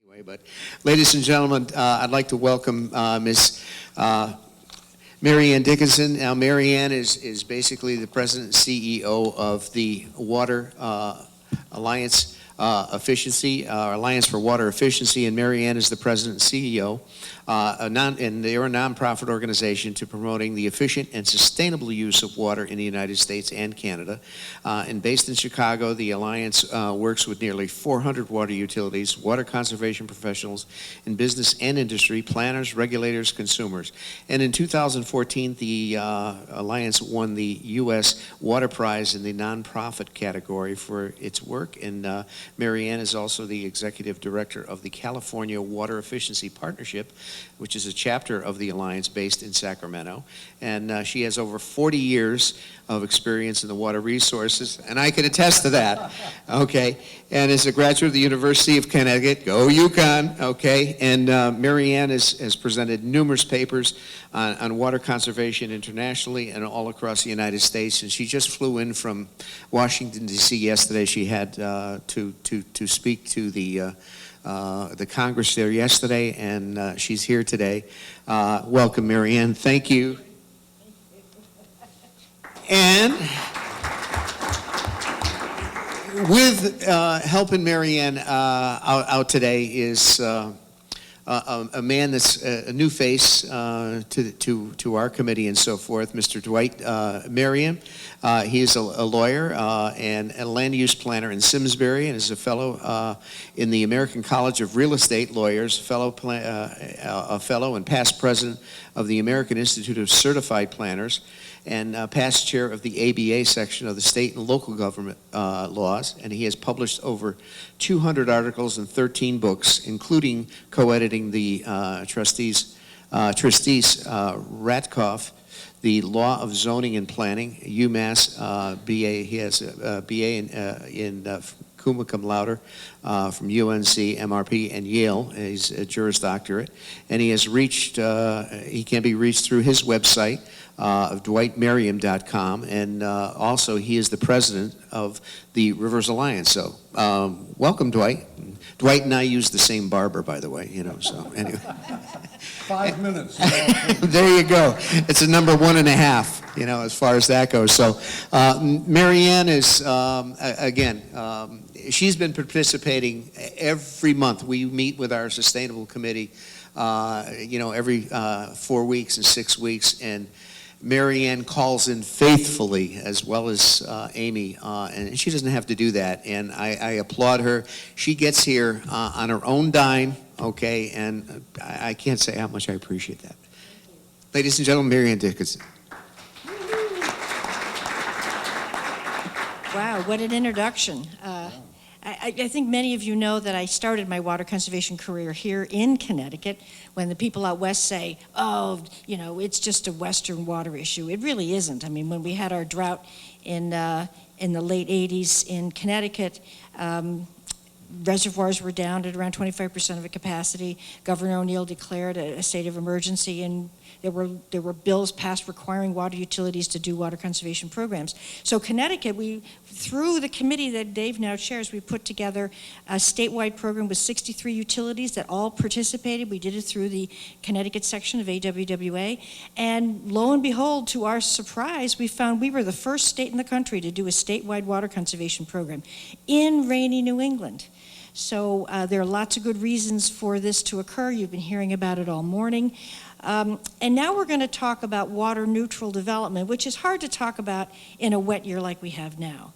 But ladies and gentlemen, I'd like to welcome Ms. Marianne Dickinson. Now, Marianne is basically the president and CEO of the Water Alliance Alliance for Water Efficiency, and Marianne is the president and CEO. And they are a nonprofit organization to promoting the efficient and sustainable use of water in the United States and Canada. And based in Chicago, the Alliance works with nearly 400 water utilities, water conservation professionals in business and industry, planners, regulators, consumers. And in 2014, the Alliance won the U.S. Water Prize in the nonprofit category for its work. And Marianne is also the executive director of the California Water Efficiency Partnership, which is a chapter of the Alliance based in Sacramento. And she has over 40 years of experience in the water resources, and I can attest to that, okay? And is a graduate of the University of Connecticut, go UConn, okay? And Marianne has presented numerous papers on water conservation internationally and all across the United States, and she just flew in from Washington, D.C. yesterday. She had to speak to the Congress there yesterday, and she's here today. Welcome, Marianne. Thank you. And with helping Marianne out today is a man that's a new face to our committee and so forth, Mr. Dwight Merriam. He is a lawyer and a land use planner in Simsbury, and is a fellow in the American College of Real Estate Lawyers, a fellow and past president of the American Institute of Certified Planners, and past chair of the ABA section of the state and local government laws. And he has published over 200 articles and 13 books, including co-editing the Trustees Ratkoff, The Law of Zoning and Planning, UMass BA. He has a BA in Cum Laude from UNC, MRP, and Yale. He's a Juris Doctorate. And he has reached, he can be reached through his website, of dwightmerriam.com, and also he is the president of the Rivers Alliance. So welcome, Dwight. Dwight and I use the same barber, by the way, you know, so anyway. 5 minutes. There you go. It's a number 1.5, you know, as far as that goes. So Marianne is, again, she's been participating every month. We meet with our sustainable committee, you know, every 4 weeks and 6 weeks, and Marianne calls in faithfully, as well as Amy, and she doesn't have to do that, and I applaud her. She gets here on her own dime, okay, and I can't say how much I appreciate that. Ladies and gentlemen, Marianne Dickinson. Wow, what an introduction. I think many of you know that I started my water conservation career here in Connecticut. When the people out west say, oh, you know, it's just a Western water issue, it really isn't. I mean, when we had our drought in the late 80s in Connecticut, reservoirs were down at around 25% of the capacity. Governor O'Neill declared a state of emergency, and there were bills passed requiring water utilities to do water conservation programs. So Connecticut, through the committee that Dave now chairs, we put together a statewide program with 63 utilities that all participated. We did it through the Connecticut section of AWWA, and lo and behold, to our surprise, we found we were the first state in the country to do a statewide water conservation program in rainy New England. So there are lots of good reasons for this to occur. You've been hearing about it all morning. And now we're going to talk about water neutral development, which is hard to talk about in a wet year like we have now.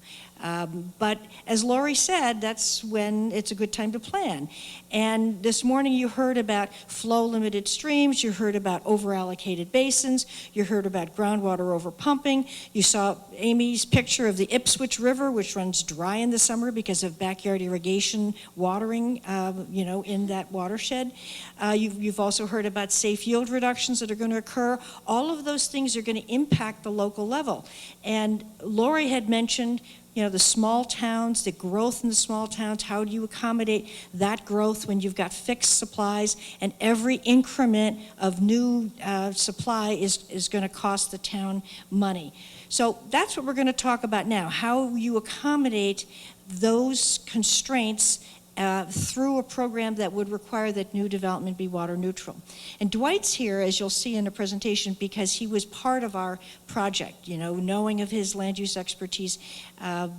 But as Lori said, that's when it's a good time to plan. And this morning you heard about flow-limited streams, you heard about over-allocated basins, you heard about groundwater over-pumping, you saw Amy's picture of the Ipswich River, which runs dry in the summer because of backyard irrigation watering, you know, in that watershed. You've also heard about safe yield reductions that are going to occur. All of those things are going to impact the local level. And Lori had mentioned, you know, the small towns, the growth in the small towns. How do you accommodate that growth when you've got fixed supplies and every increment of new supply is going to cost the town money? So that's what we're going to talk about now, how you accommodate those constraints through a program that would require that new development be water neutral. And Dwight's here, as you'll see in the presentation, because he was part of our project. You know, knowing of his land use expertise,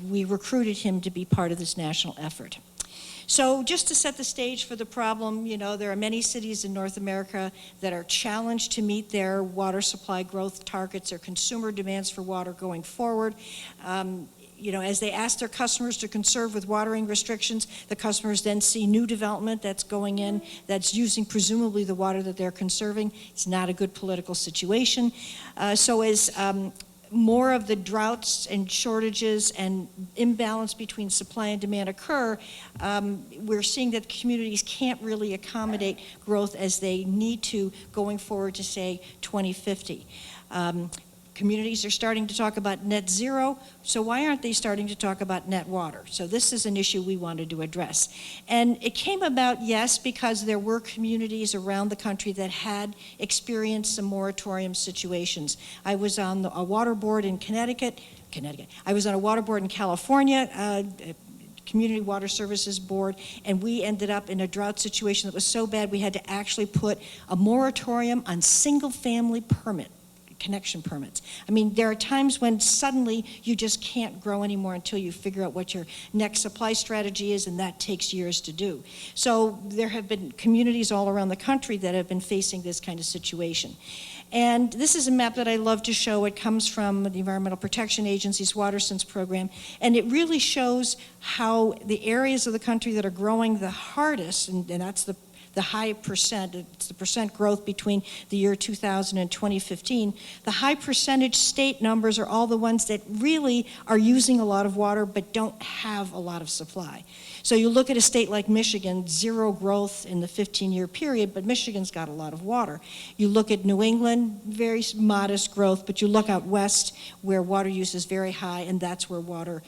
we recruited him to be part of this national effort. So just to set the stage for the problem, you know, there are many cities in North America that are challenged to meet their water supply growth targets or consumer demands for water going forward. You know, as they ask their customers to conserve with watering restrictions, the customers then see new development that's going in, that's using presumably the water that they're conserving. It's not a good political situation. So as more of the droughts and shortages and imbalance between supply and demand occur, we're seeing that communities can't really accommodate growth as they need to going forward to, say, 2050. Communities are starting to talk about net zero, so why aren't they starting to talk about net water? So this is an issue we wanted to address. And it came about, yes, because there were communities around the country that had experienced some moratorium situations. I was on a water board in Connecticut. I was on a water board in California, Community Water Services Board, and we ended up in a drought situation that was so bad we had to actually put a moratorium on single-family connection permits. I mean, there are times when suddenly you just can't grow anymore until you figure out what your next supply strategy is, and that takes years to do. So there have been communities all around the country that have been facing this kind of situation. And this is a map that I love to show. It comes from the Environmental Protection Agency's WaterSense program, and it really shows how the areas of the country that are growing the hardest, and that's the high percent, it's the percent growth between the year 2000 and 2015, the high percentage state numbers are all the ones that really are using a lot of water but don't have a lot of supply. So you look at a state like Michigan, zero growth in the 15-year period, but Michigan's got a lot of water. You look at New England, very modest growth, but you look out west where water use is very high, and that's where water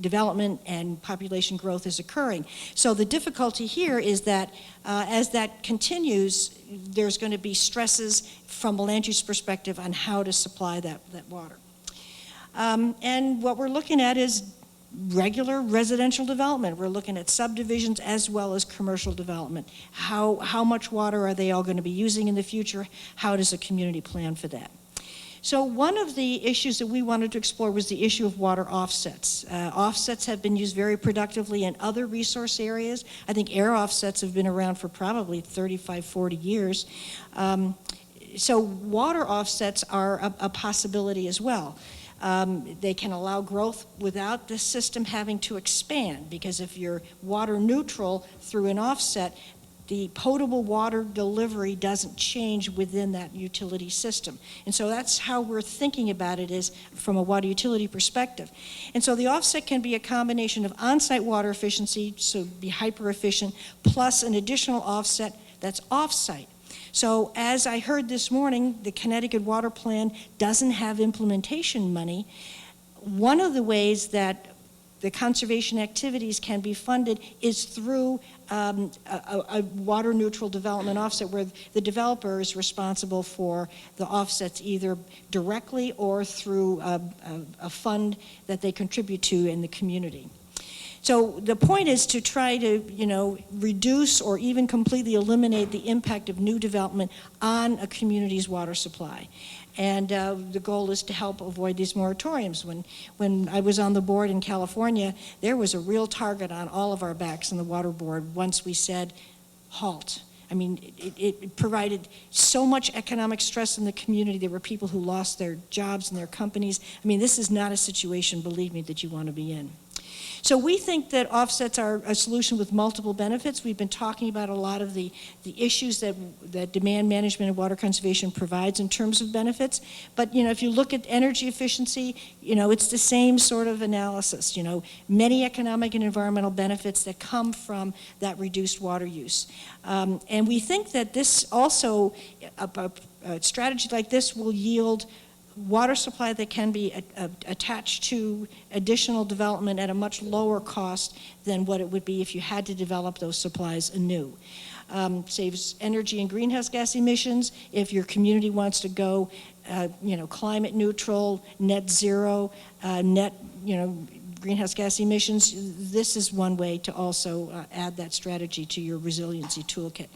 development and population growth is occurring. So the difficulty here is that as that continues, there's going to be stresses from a land use perspective on how to supply that water. And what we're looking at is regular residential development. We're looking at subdivisions as well as commercial development. How much water are they all going to be using in the future? How does a community plan for that? So one of the issues that we wanted to explore was the issue of water offsets. Offsets have been used very productively in other resource areas. I think air offsets have been around for probably 35, 40 years. So water offsets are a possibility as well. They can allow growth without the system having to expand, because if you're water neutral through an offset, the potable water delivery doesn't change within that utility system. And so that's how we're thinking about it, is from a water utility perspective. And so the offset can be a combination of on-site water efficiency, so be hyper efficient, plus an additional offset that's off-site. So as I heard this morning, the Connecticut Water Plan doesn't have implementation money. One of the ways that the conservation activities can be funded is through a water neutral development offset, where the developer is responsible for the offsets either directly or through a fund that they contribute to in the community. So the point is to try to, reduce or even completely eliminate the impact of new development on a community's water supply. And the goal is to help avoid these moratoriums. When I was on the board in California, there was a real target on all of our backs in the water board once we said, halt. I mean, it provided so much economic stress in the community. There were people who lost their jobs and their companies. I mean, this is not a situation, believe me, that you want to be in. So we think that offsets are a solution with multiple benefits. We've been talking about a lot of the issues that demand management and water conservation provides in terms of benefits. But, if you look at energy efficiency, it's the same sort of analysis. Many economic and environmental benefits that come from that reduced water use. And we think that this also, a strategy like this will yield water supply that can be attached to additional development at a much lower cost than what it would be if you had to develop those supplies anew. Saves energy and greenhouse gas emissions. If your community wants to go, climate neutral, net zero, net, greenhouse gas emissions, this is one way to also add that strategy to your resiliency toolkit.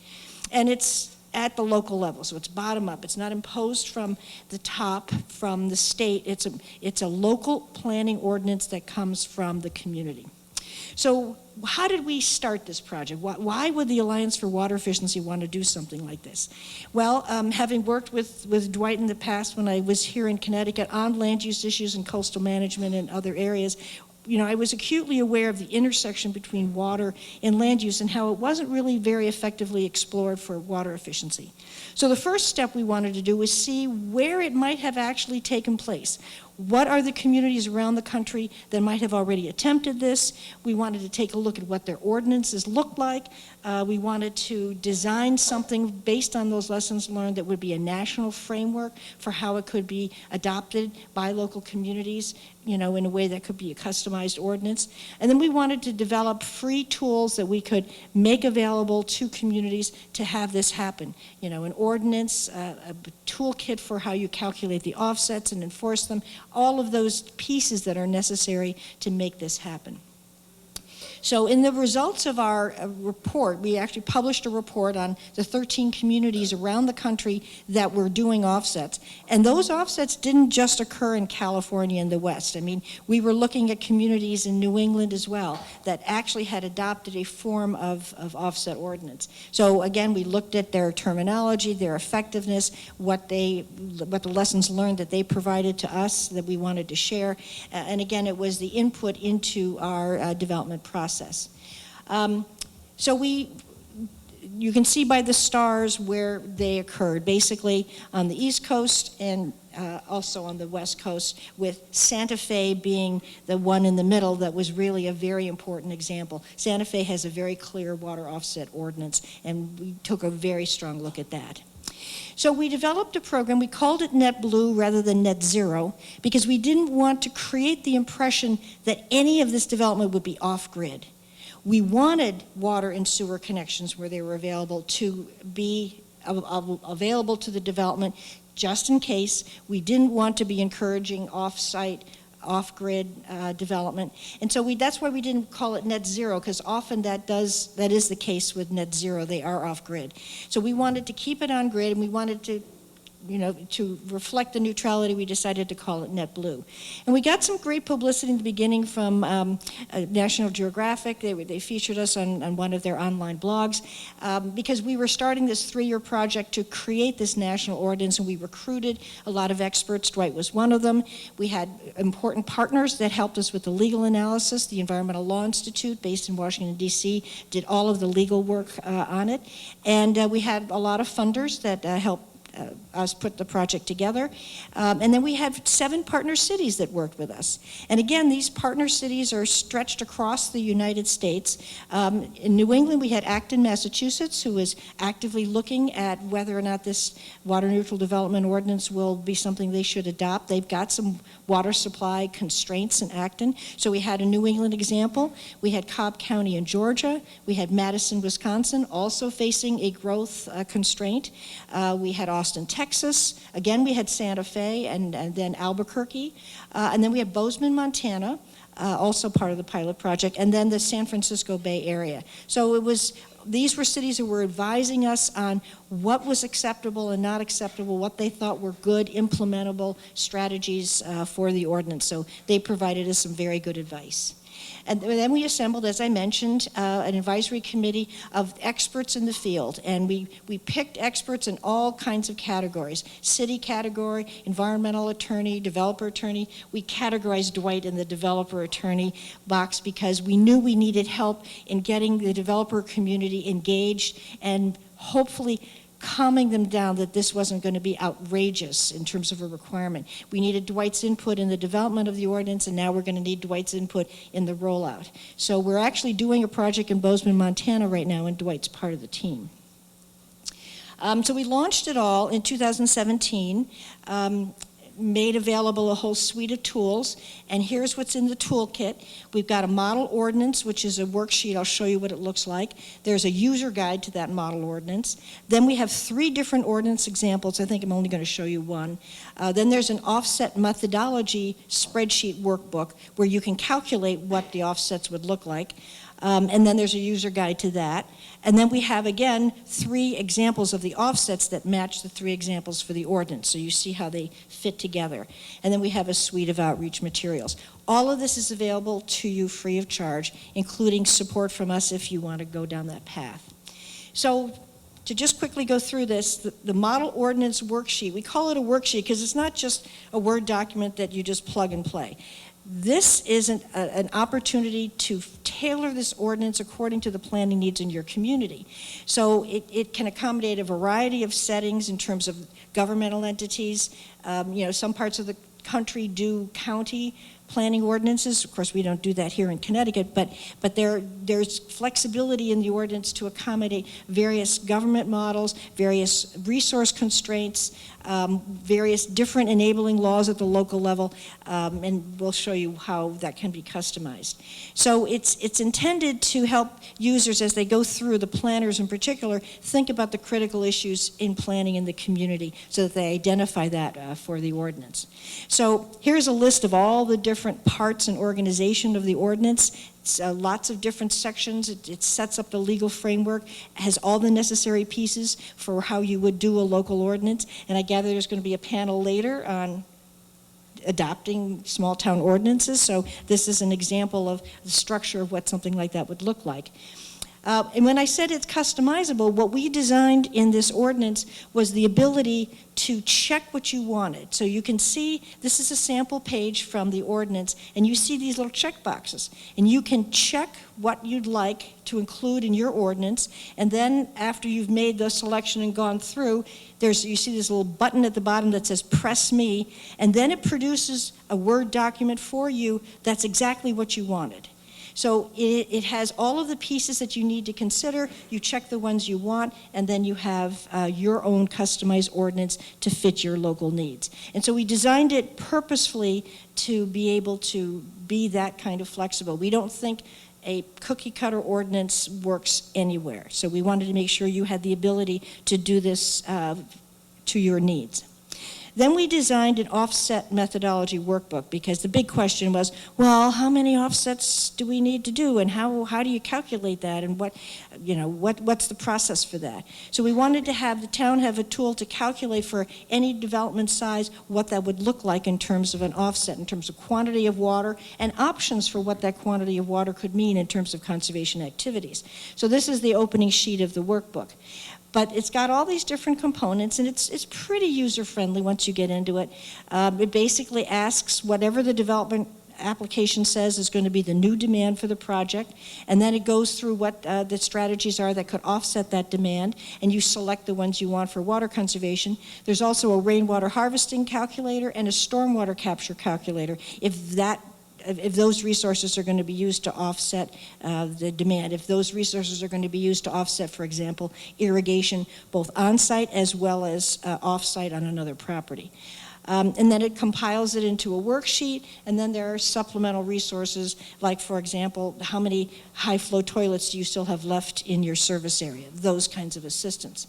And it's at the local level, so it's bottom up. It's not imposed from the top, from the state. It's a local planning ordinance that comes from the community. So how did we start this project? Why would the Alliance for Water Efficiency want to do something like this? Well, having worked with Dwight in the past when I was here in Connecticut on land use issues and coastal management and other areas, I was acutely aware of the intersection between water and land use and how it wasn't really very effectively explored for water efficiency. So the first step we wanted to do was see where it might have actually taken place. What are the communities around the country that might have already attempted this? We wanted to take a look at what their ordinances looked like. We wanted to design something based on those lessons learned that would be a national framework for how it could be adopted by local communities, in a way that could be a customized ordinance. And then we wanted to develop free tools that we could make available to communities to have this happen. An ordinance, a toolkit for how you calculate the offsets and enforce them, all of those pieces that are necessary to make this happen. So in the results of our report, we actually published a report on the 13 communities around the country that were doing offsets. And those offsets didn't just occur in California and the West. I mean, we were looking at communities in New England as well that actually had adopted a form of offset ordinance. So again, we looked at their terminology, their effectiveness, what the lessons learned that they provided to us that we wanted to share. And again, it was the input into our development process. So you can see by the stars where they occurred, basically on the East Coast and also on the West Coast, with Santa Fe being the one in the middle that was really a very important example. Santa Fe has a very clear water offset ordinance, and we took a very strong look at that. So we developed a program, we called it Net Blue rather than Net Zero, because we didn't want to create the impression that any of this development would be off-grid. We wanted water and sewer connections where they were available to be available to the development just in case. We didn't want to be encouraging off-site, off-grid development. And so that's why we didn't call it Net Zero, because often that is the case with Net Zero. They are off-grid. So we wanted to keep it on grid, and we wanted to reflect the neutrality, we decided to call it Net Blue. And we got some great publicity in the beginning from National Geographic. They featured us on one of their online blogs because we were starting this 3-year project to create this national ordinance, and we recruited a lot of experts. Dwight was one of them. We had important partners that helped us with the legal analysis. The Environmental Law Institute, based in Washington, D.C., did all of the legal work on it. And we had a lot of funders that helped us put the project together. And then we have 7 partner cities that worked with us. And again, these partner cities are stretched across the United States. In New England, we had Acton, Massachusetts, who is actively looking at whether or not this water neutral development ordinance will be something they should adopt. They've got some water supply constraints in Acton. So we had a New England example. We had Cobb County in Georgia. We had Madison, Wisconsin, also facing a growth constraint. We had Austin, Texas. Again, we had Santa Fe and then Albuquerque. And then we have Bozeman, Montana, also part of the pilot project, and then the San Francisco Bay Area. So these were cities who were advising us on what was acceptable and not acceptable, what they thought were good implementable strategies for the ordinance. So they provided us some very good advice. And then we assembled, as I mentioned, an advisory committee of experts in the field. And we picked experts in all kinds of categories. City category, environmental attorney, developer attorney. We categorized Dwight in the developer attorney box because we knew we needed help in getting the developer community engaged and hopefully calming them down that this wasn't going to be outrageous in terms of a requirement. We needed Dwight's input in the development of the ordinance, and now we're going to need Dwight's input in the rollout. So we're actually doing a project in Bozeman, Montana right now, and Dwight's part of the team. So we launched it all in 2017. made available a whole suite of tools, and here's what's in the toolkit. We've got a model ordinance, which is a worksheet. I'll show you what it looks like. There's a user guide to that model ordinance. Then we have 3 different ordinance examples. I think I'm only going to show you one. Then there's an offset methodology spreadsheet workbook where you can calculate what the offsets would look like. And then there's a user guide to that. And then we have, again, 3 examples of the offsets that match the 3 examples for the ordinance. So you see how they fit together. And then we have a suite of outreach materials. All of this is available to you free of charge, including support from us if you want to go down that path. So to just quickly go through this, the model ordinance worksheet, we call it a worksheet because it's not just a Word document that you just plug and play. This is an opportunity to tailor this ordinance according to the planning needs in your community. So it can accommodate a variety of settings in terms of governmental entities. Some parts of the country do county planning ordinances. Of course, we don't do that here in Connecticut, but there's flexibility in the ordinance to accommodate various government models, various resource constraints, various different enabling laws at the local level, and we'll show you how that can be customized. So it's intended to help users as they go through, the planners in particular, think about the critical issues in planning in the community so that they identify that for the ordinance. So here's a list of all the different parts and organization of the ordinance. It's lots of different sections. It sets up the legal framework, has all the necessary pieces for how you would do a local ordinance. And I gather there's going to be a panel later on adopting small town ordinances. So this is an example of the structure of what something like that would look like. And when I said it's customizable, what we designed in this ordinance was the ability to check what you wanted. So you can see, this is a sample page from the ordinance, and you see these little check boxes. And you can check what you'd like to include in your ordinance, and then after you've made the selection and gone through, you see this little button at the bottom that says press me, and then it produces a Word document for you that's exactly what you wanted. So it has all of the pieces that you need to consider. You check the ones you want, and then you have your own customized ordinance to fit your local needs. And so we designed it purposefully to be able to be that kind of flexible. We don't think a cookie cutter ordinance works anywhere. So we wanted to make sure you had the ability to do this to your needs. Then we designed an offset methodology workbook because the big question was, well, how many offsets do we need to do, and how do you calculate that, and what's the process for that? So we wanted to have the town have a tool to calculate for any development size what that would look like in terms of an offset, in terms of quantity of water, and options for what that quantity of water could mean in terms of conservation activities. So this is the opening sheet of the workbook. But it's got all these different components, and it's pretty user-friendly once you get into it. It basically asks whatever the development application says is going to be the new demand for the project, and then it goes through what the strategies are that could offset that demand, and you select the ones you want for water conservation. There's also a rainwater harvesting calculator and a stormwater capture calculator if those resources are going to be used to offset the demand, if those resources are going to be used to offset, for example, irrigation, both on-site as well as off-site on another property. And then it compiles it into a worksheet, and then there are supplemental resources, like, for example, how many high-flow toilets do you still have left in your service area, those kinds of assistance.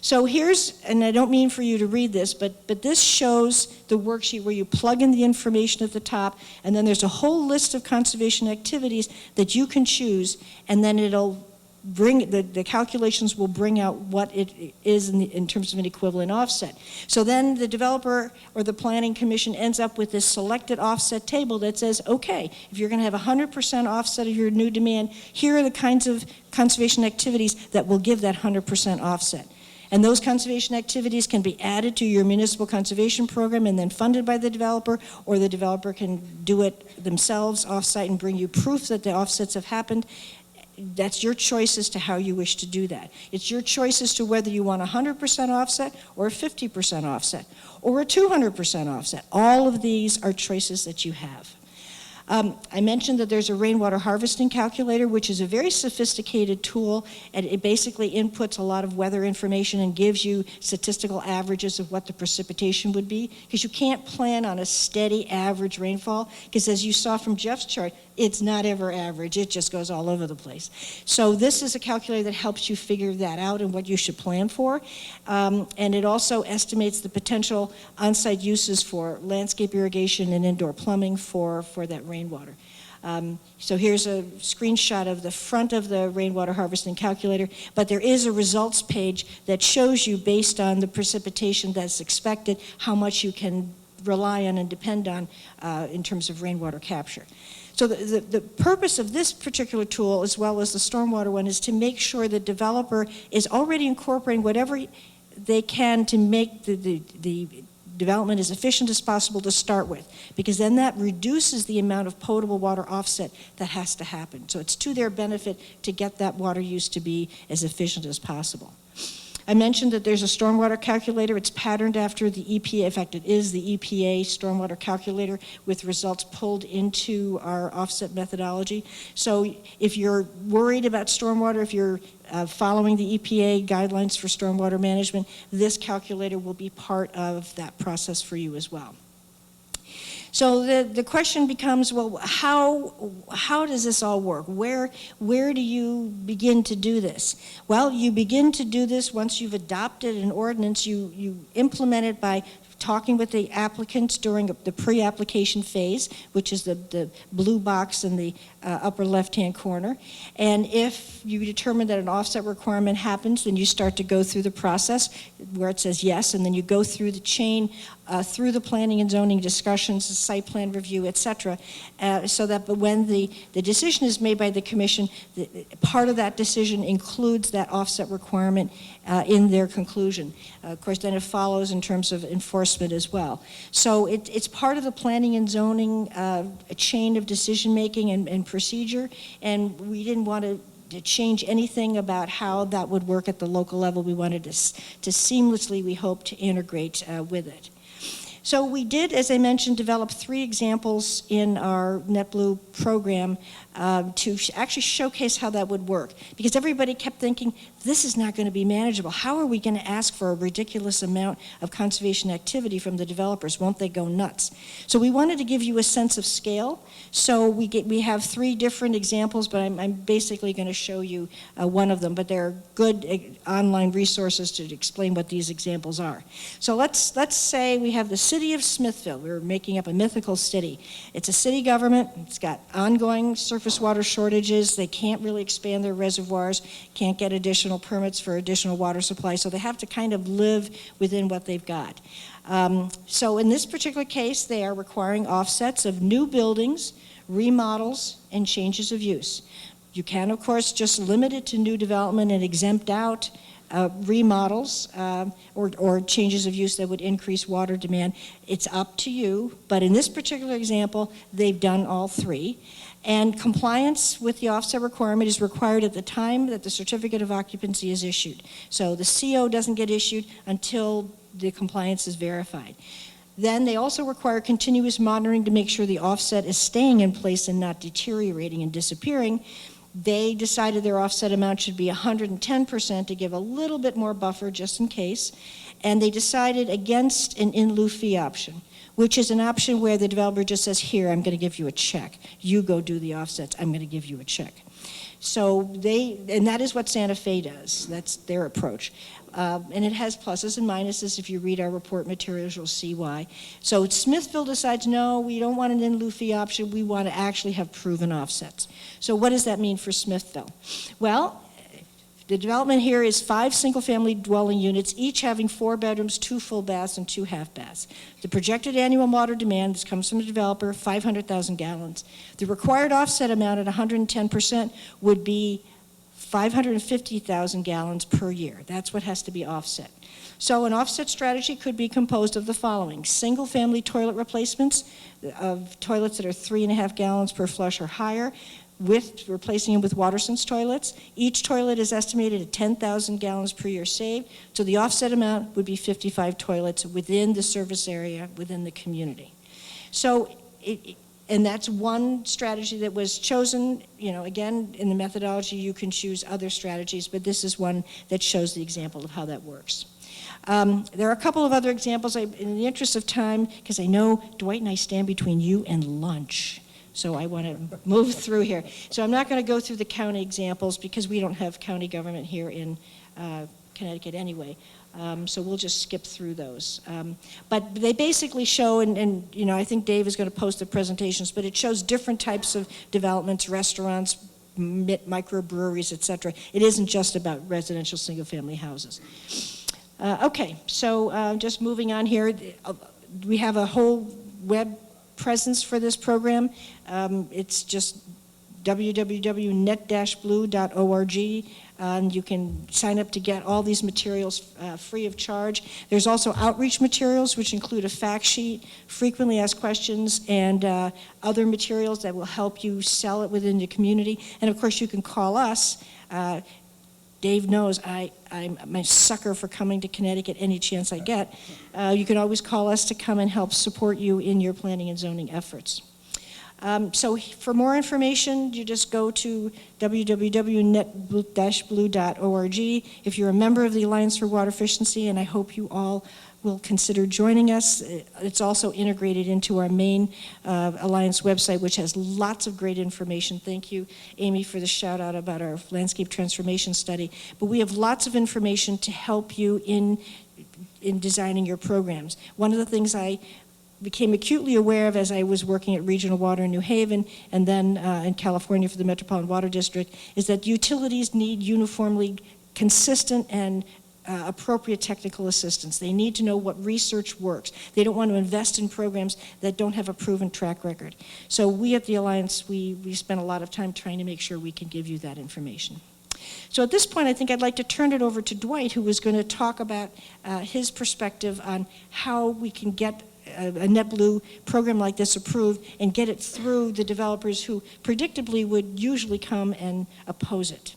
So here's, and I don't mean for you to read this, but this shows the worksheet where you plug in the information at the top, and then there's a whole list of conservation activities that you can choose, and then it'll bring the calculations will bring out what it is in terms of an equivalent offset. So then the developer or the planning commission ends up with this selected offset table that says, okay, if you're going to have 100% offset of your new demand, here are the kinds of conservation activities that will give that 100% offset. And those conservation activities can be added to your municipal conservation program and then funded by the developer, or the developer can do it themselves off-site and bring you proof that the offsets have happened. That's your choice as to how you wish to do that. It's your choice as to whether you want 100% offset or a 50% offset or a 200% offset. All of these are choices that you have. I mentioned that there's a rainwater harvesting calculator, which is a very sophisticated tool, and it basically inputs a lot of weather information and gives you statistical averages of what the precipitation would be, because you can't plan on a steady average rainfall, because as you saw from Jeff's chart, it's not ever average, it just goes all over the place. So this is a calculator that helps you figure that out and what you should plan for, and it also estimates the potential on-site uses for landscape irrigation and indoor plumbing for that rainwater. So here's a screenshot of the front of the rainwater harvesting calculator, but there is a results page that shows you, based on the precipitation that's expected, how much you can rely on and depend on in terms of rainwater capture. So the purpose of this particular tool, as well as the stormwater one, is to make sure the developer is already incorporating whatever they can to make the development as efficient as possible to start with, because then that reduces the amount of potable water offset that has to happen. So it's to their benefit to get that water use to be as efficient as possible. I mentioned that there's a stormwater calculator. It's patterned after the EPA. In fact, it is the EPA stormwater calculator with results pulled into our offset methodology. So if you're worried about stormwater, if you're following the EPA guidelines for stormwater management, this calculator will be part of that process for you as well. So the question becomes, well, how does this all work? Where do you begin to do this? Well, you begin to do this once you've adopted an ordinance. You implement it by talking with the applicants during the pre-application phase, which is the blue box in the upper left-hand corner. And if you determine that an offset requirement happens, then you start to go through the process where it says yes, and then you go through the chain, through the planning and zoning discussions, the site plan review, et cetera, so that when the decision is made by the commission, part of that decision includes that offset requirement in their conclusion. Of course, then it follows in terms of enforcement as well. So it's part of the planning and zoning a chain of decision-making and procedure, and we didn't want to change anything about how that would work at the local level. We wanted to seamlessly, we hope, to integrate with it. So we did, as I mentioned, develop 3 examples in our NetBlue program to actually showcase how that would work. Because everybody kept thinking, this is not going to be manageable. How are we going to ask for a ridiculous amount of conservation activity from the developers? Won't they go nuts? So we wanted to give you a sense of scale. So we have 3 different examples, but I'm basically going to show you one of them. But there are good online resources to explain what these examples are. So let's say we have the city of Smithville. We're making up a mythical city. It's a city government. It's got ongoing surface water shortages. They can't really expand their reservoirs, can't get additional permits for additional water supply, so they have to kind of live within what they've got. So in this particular case, they are requiring offsets of new buildings, remodels, and changes of use. You can, of course, just limit it to new development and exempt out remodels or changes of use that would increase water demand. It's up to you, but in this particular example, they've done all 3. And compliance with the offset requirement is required at the time that the certificate of occupancy is issued. So the CO doesn't get issued until the compliance is verified. Then they also require continuous monitoring to make sure the offset is staying in place and not deteriorating and disappearing. They decided their offset amount should be 110% to give a little bit more buffer just in case. And they decided against an in lieu fee option, which is an option where the developer just says, here, I'm going to give you a check. You go do the offsets. I'm going to give you a check. So and that is what Santa Fe does. That's their approach. And it has pluses and minuses. If you read our report materials, you'll see why. So Smithville decides, no, we don't want an in lieu fee option. We want to actually have proven offsets. So what does that mean for Smithville? Well, the development here is 5 single-family dwelling units, each having 4 bedrooms, 2 full baths, and 2 half baths. The projected annual water demand, this comes from the developer, 500,000 gallons. The required offset amount at 110% would be 550,000 gallons per year. That's what has to be offset. So an offset strategy could be composed of the following: single-family toilet replacements of toilets that are 3.5 gallons per flush or higher, with replacing them with WaterSense toilets. Each toilet is estimated at 10,000 gallons per year saved, so the offset amount would be 55 toilets within the service area, within the community. So And that's one strategy that was chosen. You know, again, in the methodology, you can choose other strategies, but this is one that shows the example of how that works. There are a couple of other examples. In the interest of time, because I know Dwight and I stand between you and lunch, so I want to move through here. So I'm not going to go through the county examples because we don't have county government here in Connecticut anyway. So we'll just skip through those. But they basically show, and you know, I think Dave is going to post the presentations, but it shows different types of developments, restaurants, microbreweries, et cetera. It isn't just about residential single-family houses. Okay, so just moving on here, we have a whole web presence for this program. It's just www.net-blue.org. And you can sign up to get all these materials free of charge. There's also outreach materials, which include a fact sheet, frequently asked questions, and other materials that will help you sell it within the community. And of course, you can call us. Dave knows I'm a sucker for coming to Connecticut any chance I get. You can always call us to come and help support you in your planning and zoning efforts. So for more information, you just go to www.net-blue.org. If you're a member of the Alliance for Water Efficiency, and I hope you all will consider joining us, it's also integrated into our main Alliance website, which has lots of great information. Thank you, Amy, for the shout out about our landscape transformation study. But we have lots of information to help you in designing your programs. One of the things I became acutely aware of as I was working at Regional Water in New Haven and then in California for the Metropolitan Water District is that utilities need uniformly consistent and appropriate technical assistance. They need to know what research works. They don't want to invest in programs that don't have a proven track record. So we at the Alliance, we spend a lot of time trying to make sure we can give you that information. So at this point, I think I'd like to turn it over to Dwight, who is going to talk about his perspective on how we can get a NetBlue program like this approved and get it through the developers who predictably would usually come and oppose it.